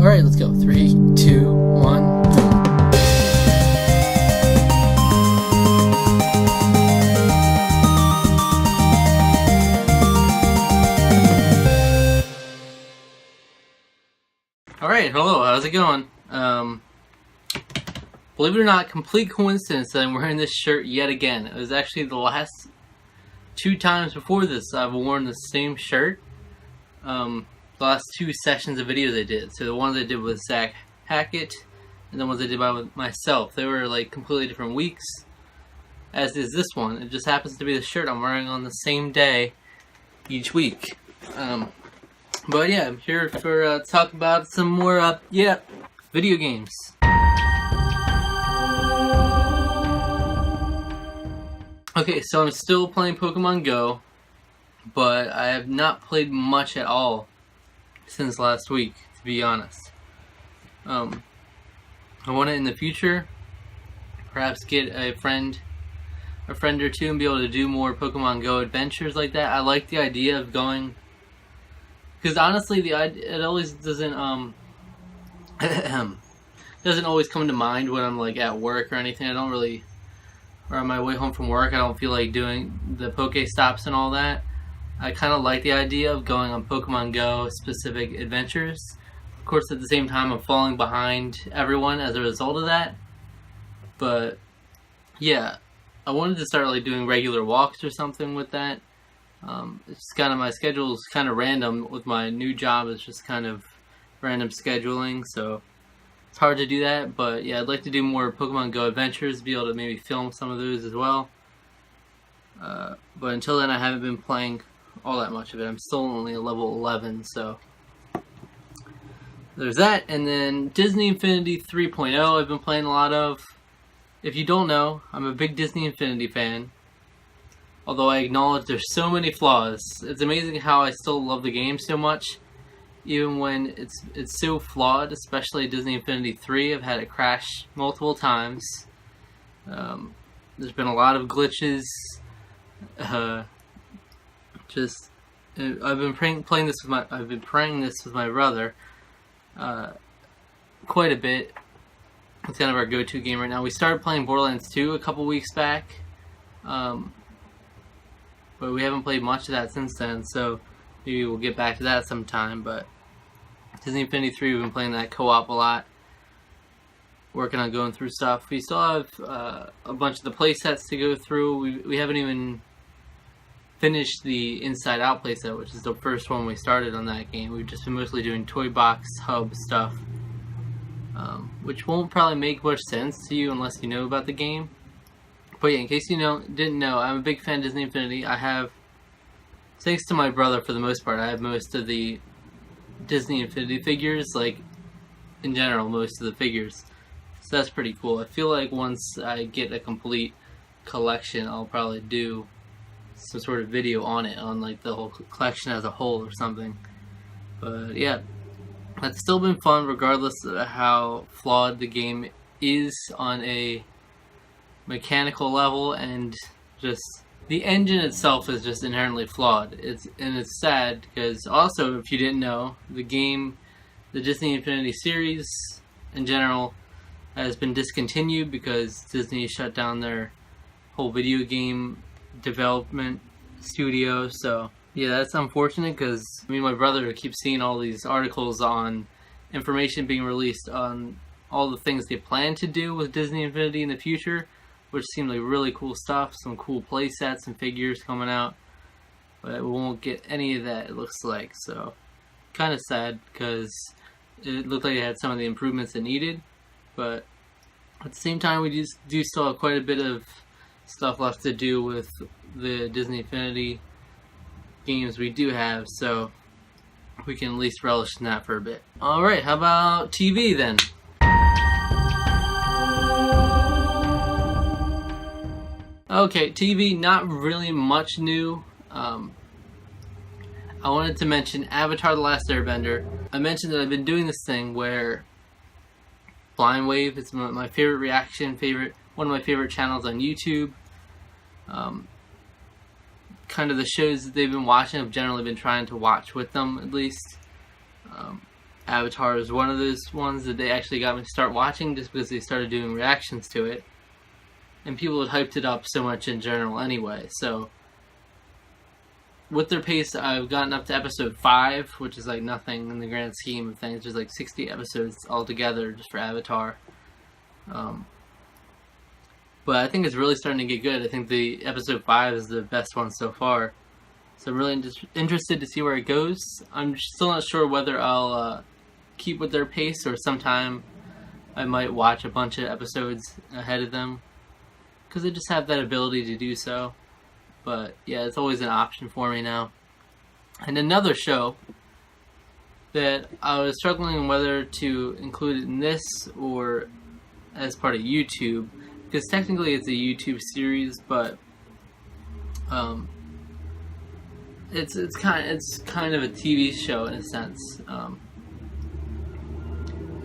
Alright, let's go. 3, 2, 1, boom. Alright, hello, how's it going? Believe it or not, complete coincidence that I'm wearing this shirt yet again. It was actually the last 2 times before this I've worn the same shirt. The last 2 sessions of videos I did. So the ones I did with Zach Hackett and the ones I did by myself. They were like completely different weeks, as is this one. It just happens to be the shirt I'm wearing on the same day each week. But yeah, I'm here for talk about some more video games. Okay, so I'm still playing Pokemon Go, but I have not played much at all since last week, to be honest. I want to in the future perhaps get a friend or two and be able to do more Pokemon Go adventures like that. I like the idea of going, because honestly it always doesn't doesn't always come to mind when I'm like at work or anything. I don't really, or on my way home from work, I don't feel like doing the Pokestops and all that. I kind of like the idea of going on Pokemon Go specific adventures. Of course, at the same time, I'm falling behind everyone as a result of that. But yeah, I wanted to start like doing regular walks or something with that. It's kind of, my schedule is kind of random with my new job. It's just kind of random scheduling, so it's hard to do that. But yeah, I'd like to do more Pokemon Go adventures, be able to maybe film some of those as well. But until then, I haven't been playing all that much of it. I'm still only at level 11, so there's that. And then Disney Infinity 3.0 I've been playing a lot of. If you don't know, I'm a big Disney Infinity fan, although I acknowledge there's so many flaws. It's amazing how I still love the game so much, even when it's so flawed. Especially Disney Infinity 3, I've had it crash multiple times. There's been a lot of glitches. I've been playing this with my brother quite a bit. It's kind of our go-to game right now. We started playing Borderlands 2 a couple weeks back, but we haven't played much of that since then, so maybe we'll get back to that sometime. But Disney Infinity 3, we've been playing that co-op a lot, working on going through stuff. We still have a bunch of the play sets to go through. We haven't even finished the Inside Out playset, which is the first one we started on that game. We've just been mostly doing Toy Box Hub stuff, which won't probably make much sense to you unless you know about the game. But yeah, in case you didn't know, I'm a big fan of Disney Infinity. I have, thanks to my brother for the most part, I have most of the Disney Infinity figures, like in general, most of the figures. So that's pretty cool. I feel like once I get a complete collection, I'll probably do some sort of video on it, on like the whole collection as a whole or something. But yeah, it's still been fun regardless of how flawed the game is on a mechanical level, and just the engine itself is just inherently flawed. It's sad because, also, if you didn't know, the Disney Infinity series in general has been discontinued because Disney shut down their whole video game development studio. So yeah, that's unfortunate, because me and my brother keep seeing all these articles on information being released on all the things they plan to do with Disney Infinity in the future, which seemed like really cool stuff, some cool play sets and figures coming out. But we won't get any of that, it looks like. So kind of sad, because it looked like it had some of the improvements it needed, but at the same time, we do still have quite a bit of stuff left to do with the Disney Infinity games we do have, so we can at least relish in that for a bit. Alright, how about TV then? Okay, TV, not really much new. I wanted to mention Avatar: The Last Airbender. I mentioned that I've been doing this thing where Blind Wave, it's my favorite reaction, one of my favorite channels on YouTube. Kind of the shows that they've been watching, I've generally been trying to watch with them, at least. Avatar is one of those ones that they actually got me to start watching just because they started doing reactions to it. And people had hyped it up so much in general anyway. So with their pace, I've gotten up to episode 5, which is like nothing in the grand scheme of things. There's like 60 episodes altogether just for Avatar. But I think it's really starting to get good. I think the episode 5 is the best one so far. So I'm really interested to see where it goes. I'm still not sure whether I'll keep with their pace or sometime I might watch a bunch of episodes ahead of them, because they just have that ability to do so. But yeah, it's always an option for me now. And another show that I was struggling whether to include in this or as part of YouTube, because technically it's a YouTube series, but it's kind of a TV show in a sense,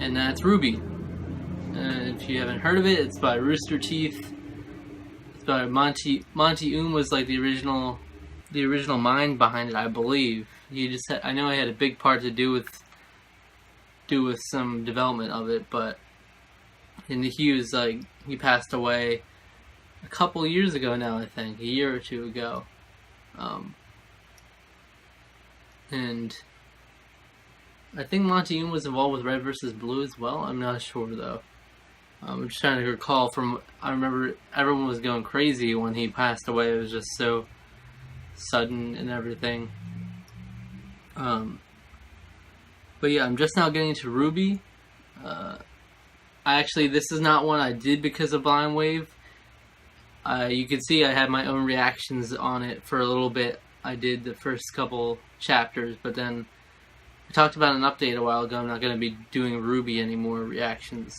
and that's RWBY. If you haven't heard of it, it's by Rooster Teeth. It's by Monty was like the original mind behind it, I believe. I know he had a big part to do with some development of it, but he passed away a couple years ago now, I think, a year or two ago. And I think Monty was involved with Red vs. Blue as well. I'm not sure though. I'm just trying to recall I remember everyone was going crazy when he passed away. It was just so sudden and everything. But yeah, I'm just now getting into RWBY. This is not one I did because of Blind Wave. You can see I had my own reactions on it for a little bit. I did the first couple chapters, but then I talked about an update a while ago. I'm not going to be doing RWBY anymore reactions.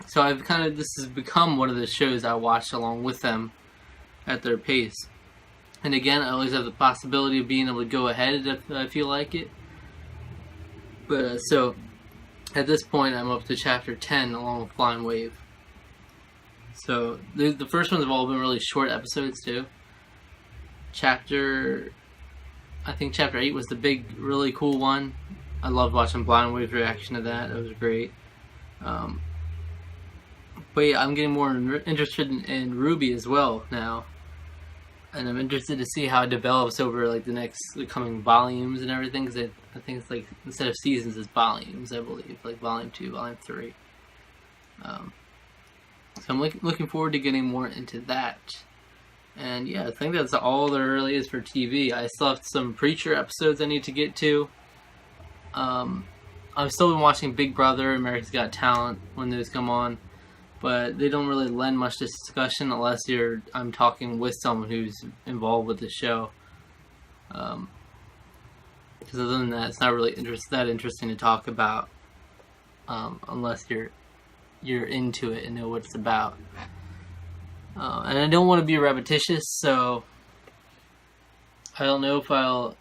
So this has become one of the shows I watch along with them at their pace. And again, I always have the possibility of being able to go ahead if I feel like it. But so at this point, I'm up to chapter 10 along with Blind Wave. So the first ones have all been really short episodes too. I think chapter 8 was the big, really cool one. I loved watching Blind Wave's reaction to that. It was great. But yeah, I'm getting more interested in RWBY as well now. And I'm interested to see how it develops over like the coming volumes and everything. Because I think it's like, instead of seasons, it's volumes, I believe. Like volume 2, volume 3. So I'm looking forward to getting more into that. And yeah, I think that's all there really is for TV. I still have some Preacher episodes I need to get to. I've still been watching Big Brother, America's Got Talent when those come on. But they don't really lend much discussion unless I'm talking with someone who's involved with the show. Because other than that, it's not really that interesting to talk about unless you're into it and know what it's about. And I don't want to be repetitious, so I don't know if I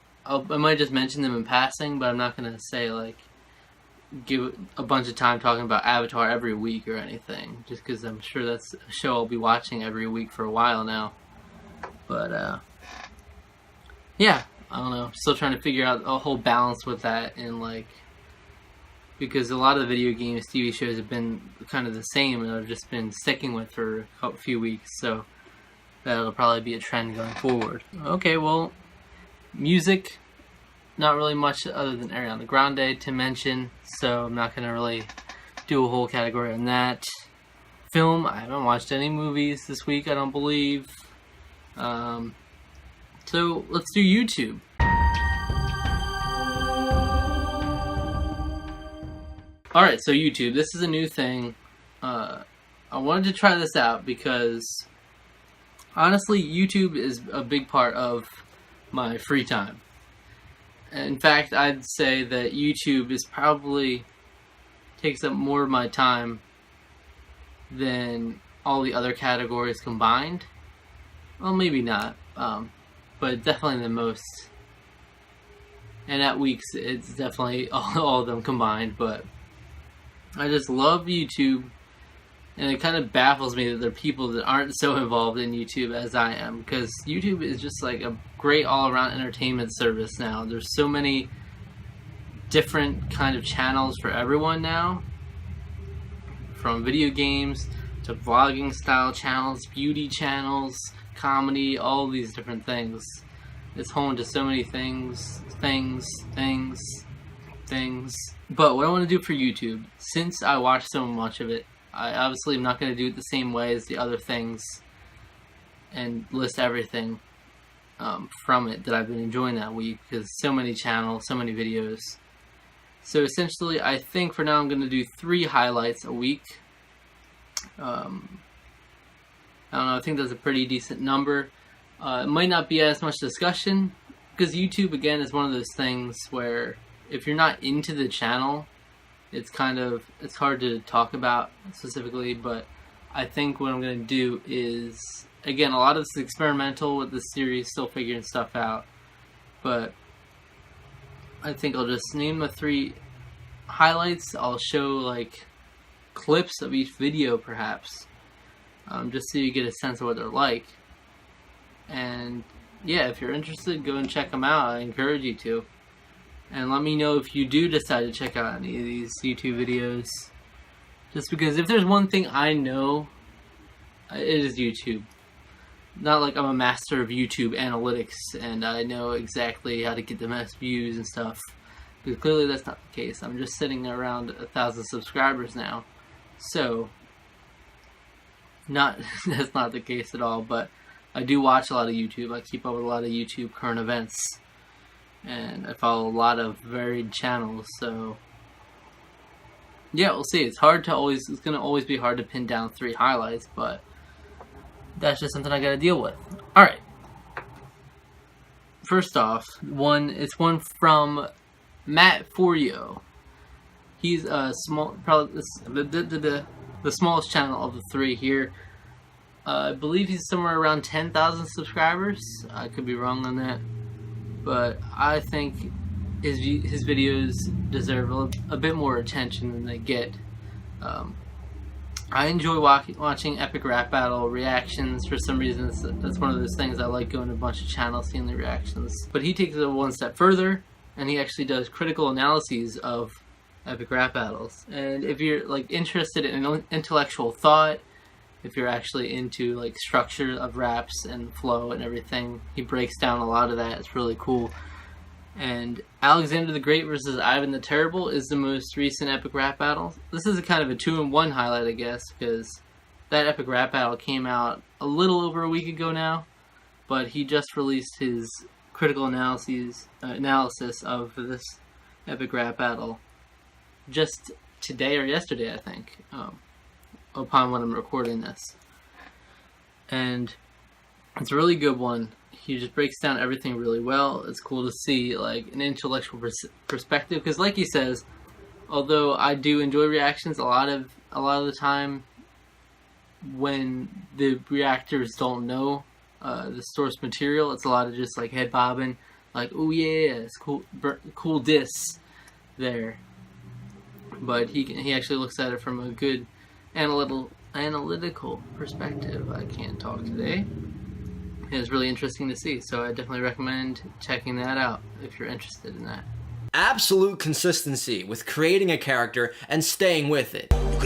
might just mention them in passing, but I'm not going to say give a bunch of time talking about Avatar every week or anything, just because I'm sure that's a show I'll be watching every week for a while now. But yeah, I don't know, still trying to figure out a whole balance with that, and because a lot of the video games, TV shows have been kind of the same, and I've just been sticking with for a few weeks, so that'll probably be a trend going forward. Okay, well, music, not really much other than Ariana Grande to mention, so I'm not going to really do a whole category on that. Film, I haven't watched any movies this week, I don't believe. So let's do YouTube. Alright, so YouTube, this is a new thing. I wanted to try this out because, honestly, YouTube is a big part of my free time. In fact, I'd say that YouTube probably takes up more of my time than all the other categories combined. Well, maybe not, but definitely the most. And at weeks, it's definitely all of them combined, but I just love YouTube, and it kind of baffles me that there are people that aren't so involved in YouTube as I am, because YouTube is just like a great all-around entertainment service now. There's so many different kind of channels for everyone now, from video games to vlogging style channels, beauty channels, comedy, all these different things. It's home to so many things. But what I want to do for YouTube, since I watch so much of it, I obviously am not going to do it the same way as the other things and list everything from it that I've been enjoying that week, because so many channels, so many videos. So essentially, I think for now I'm going to do 3 highlights a week. I don't know, I think that's a pretty decent number. It might not be as much discussion, because YouTube, again, is one of those things where if you're not into the channel, it's hard to talk about specifically. But I think what I'm going to do is, again, a lot of this is experimental with the series, still figuring stuff out. But I think I'll just name the 3 highlights. I'll show like clips of each video, perhaps, just so you get a sense of what they're like. And yeah, if you're interested, go and check them out. I encourage you to. And let me know if you do decide to check out any of these YouTube videos. Just because if there's one thing I know, it is YouTube. Not like I'm a master of YouTube analytics and I know exactly how to get the most views and stuff. Because clearly that's not the case. I'm just sitting around 1,000 subscribers now. So, that's not the case at all. But I do watch a lot of YouTube. I keep up with a lot of YouTube current events. And I follow a lot of varied channels. So, yeah, we'll see. It's going to always be hard to pin down 3 highlights. But that's just something I gotta deal with. Alright. First off, it's one from Matt Forio. He's a probably the smallest channel of the 3 here. I believe he's somewhere around 10,000 subscribers. I could be wrong on that. But I think his videos deserve a bit more attention than they get. I enjoy watching epic rap battle reactions. For some reason, that's one of those things I like, going to a bunch of channels, seeing the reactions. But he takes it one step further, and he actually does critical analyses of epic rap battles. And if you're like interested in intellectual thought, if you're actually into like structure of raps and flow and everything, he breaks down a lot of that. It's really cool. And Alexander the Great versus Ivan the Terrible is the most recent epic rap battle. This is a kind of a 2-in-1 highlight, I guess, because that epic rap battle came out a little over a week ago now, but he just released his critical analysis of this epic rap battle just today or yesterday, I think, upon when I'm recording this. And it's a really good one. He just breaks down everything really well. It's cool to see like an intellectual perspective, because like he says, although I do enjoy reactions, a lot of the time when the reactors don't know the source material, it's a lot of just like head bobbing, like, oh yeah, it's cool diss there. But he actually looks at it from a good analytical perspective. I can't talk today. It's really interesting to see, so I definitely recommend checking that out if you're interested in that. Absolute consistency with creating a character and staying with it. What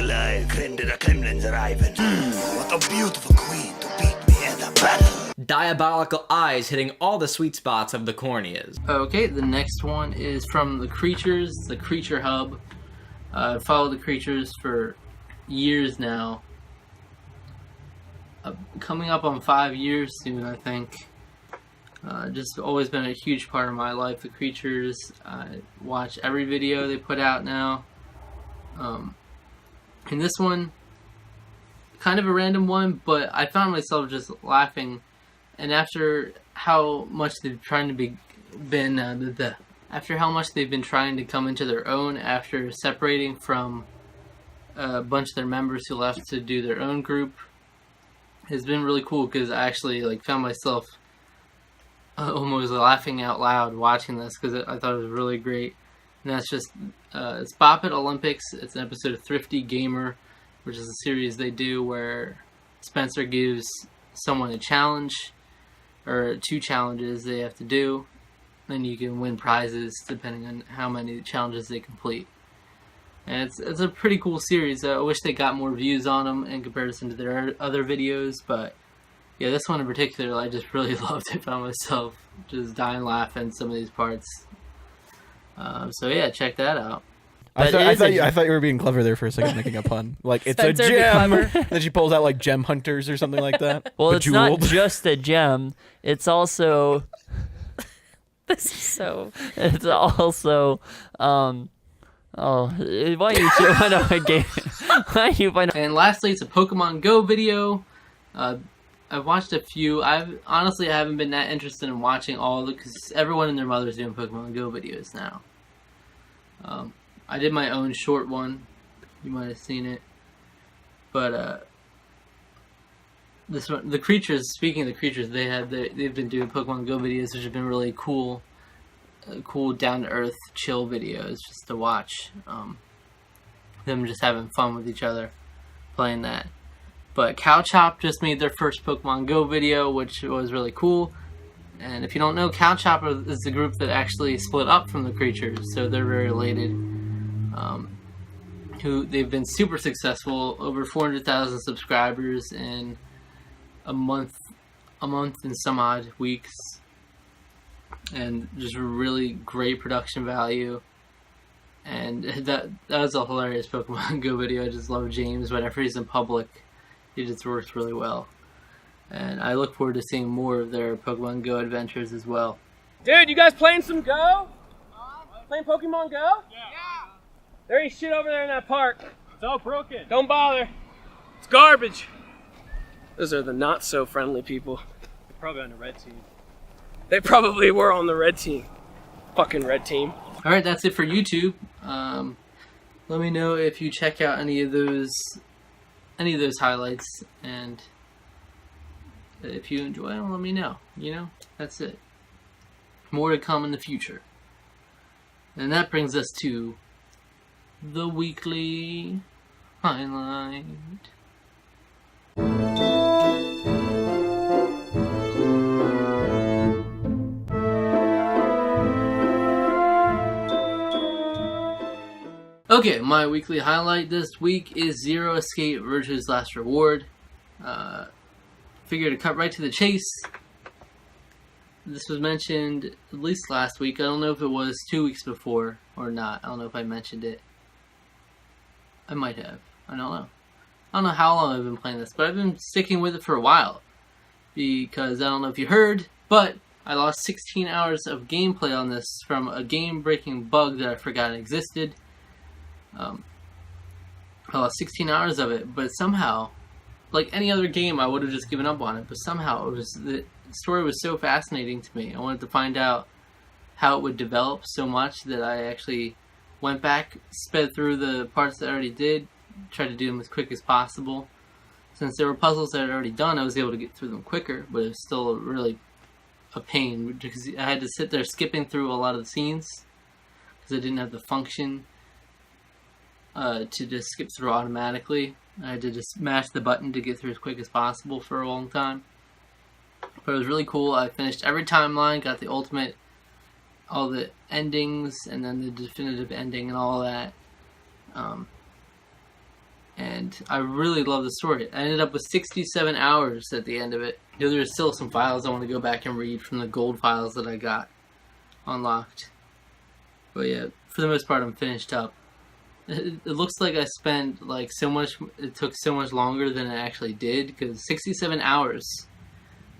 a beautiful queen to beat me in a battle. Diabolical eyes hitting all the sweet spots of the corneas. Okay, the next one is from the Creatures, the Creature Hub. I've followed the Creatures for years now. Coming up on 5 years soon, I think. Just always been a huge part of my life, the Creatures. I watch every video they put out now. And this one, kind of a random one, but I found myself just laughing. And after how much they've trying to after how much they've been trying to come into their own after separating from a bunch of their members who left to do their own group, has been really cool, because I actually like found myself almost laughing out loud watching this, because I thought it was really great. And that's just it's Bop It Olympics. It's an episode of Thrifty Gamer, which is a series they do where Spencer gives someone a challenge, or 2 challenges they have to do, and you can win prizes depending on how many challenges they complete. And it's a pretty cool series. I wish they got more views on them in comparison to their other videos, but yeah, this one in particular, I just really loved it by myself, just dying laughing some of these parts. So yeah, check that out. I thought you were being clever there for a second, making a pun. Like, it's Spencer, a be gem. clever. Then she pulls out like gem hunters or something like that. Well, it's not Bejeweled. just a gem. It's also. This is so. It's also. Oh, why don't you find out a game? Why don't you find out? And lastly, it's a Pokemon Go video. I've watched a few. I haven't been that interested in watching all of it because everyone and their mother's doing Pokemon Go videos now. I did my own short one. You might have seen it. But this one, the creatures. Speaking of the creatures, they've been doing Pokemon Go videos, which have been really cool, cool down to earth, chill videos just to watch. Them just having fun with each other, playing that. But Cow Chop just made their first Pokemon Go video, which was really cool. And if you don't know, Cow Chop is the group that actually split up from the creatures, so they're very related. They've been super successful, over 400,000 subscribers in a month and some odd weeks, and just really great production value. And that was a hilarious Pokemon Go video. I just love James. Whenever he's in public, he just works really well. And I look forward to seeing more of their Pokemon Go adventures as well. Dude, you guys playing some Go? Playing Pokemon Go? Yeah. There ain't shit over there in that park. It's all broken. Don't bother. It's garbage. Those are the not so friendly people. They're probably on the red team. They probably were on the red team. Fucking red team. Alright, that's it for YouTube. Let me know if you check out any of those highlights, and if you enjoy them, let me know. You know, that's it. More to come in the future. And that brings us to the weekly highlight. Okay, my weekly highlight this week is Zero Escape Virtue's Last Reward. Figured to cut right to the chase. This was mentioned at least last week. I don't know if it was 2 weeks before or not. I don't know if I mentioned it. I might have. I don't know. I don't know how long I've been playing this, but I've been sticking with it for a while. Because I don't know if you heard, but I lost 16 hours of gameplay on this from a game-breaking bug that I forgot existed. I lost 16 hours of it, but somehow, like any other game, I would have just given up on it. But somehow, the story was so fascinating to me. I wanted to find out how it would develop so much that I actually went back, sped through the parts that I already did, tried to do them as quick as possible. Since there were puzzles that I'd already done, I was able to get through them quicker, but it was still really a pain because I had to sit there skipping through a lot of the scenes because I didn't have the function to just skip through automatically. I had to just mash the button to get through as quick as possible for a long time. But it was really cool. I finished every timeline, got the ultimate, all the endings, and then the definitive ending and all that. And I really love the story. I ended up with 67 hours at the end of it. You know, there's still some files I want to go back and read from the gold files that I got unlocked. But yeah, for the most part, I'm finished up. It looks like I spent like so much, it took so much longer than it actually did, because 67 hours.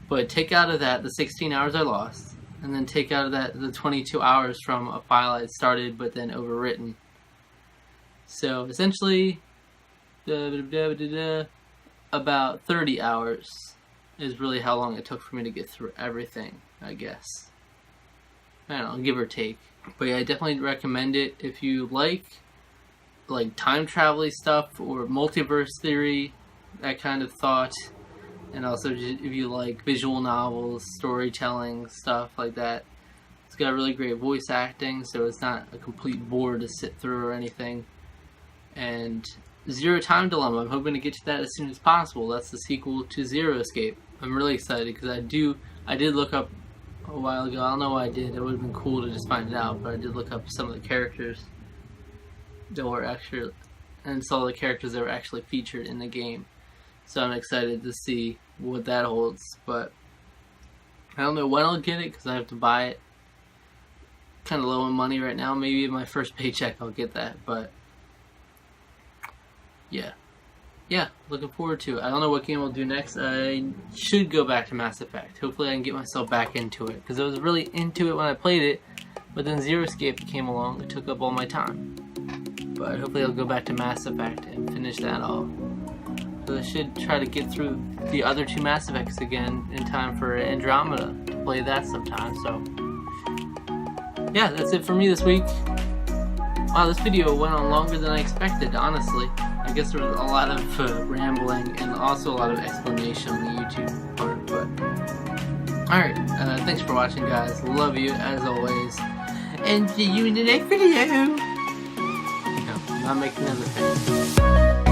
But take out of that the 16 hours I lost, and then take out of that the 22 hours from a file I started but then overwritten. So essentially, about 30 hours is really how long it took for me to get through everything, I guess. I don't know, give or take. But yeah, I definitely recommend it if you like time travel stuff or multiverse theory, that kind of thought. And also if you like visual novels, storytelling, stuff like that. It's got really great voice acting, so it's not a complete bore to sit through or anything. And Zero Time Dilemma, I'm hoping to get to that as soon as possible. That's the sequel to Zero Escape. I'm really excited because I did look up a while ago. I don't know why I did. It would have been cool to just find it out, but I did look up some of the characters that were actually, and saw the characters that were actually featured in the game. So I'm excited to see what that holds, but I don't know when I'll get it because I have to buy it. Kind of low on money right now. Maybe in my first paycheck I'll get that, but yeah, looking forward to it. I don't know what game I'll do next. I should go back to Mass Effect. Hopefully I can get myself back into it, because I was really into it when I played it, but then Zero Escape came along and took up all my time. But hopefully I'll go back to Mass Effect and finish that off. So I should try to get through the other 2 Mass Effects again in time for Andromeda to play that sometime. So yeah, that's it for me this week. Wow, this video went on longer than I expected, honestly. I guess there was a lot of rambling and also a lot of explanation on the YouTube part, but alright, thanks for watching, guys. Love you, as always, and see you in the next video. No, I'm not making another face.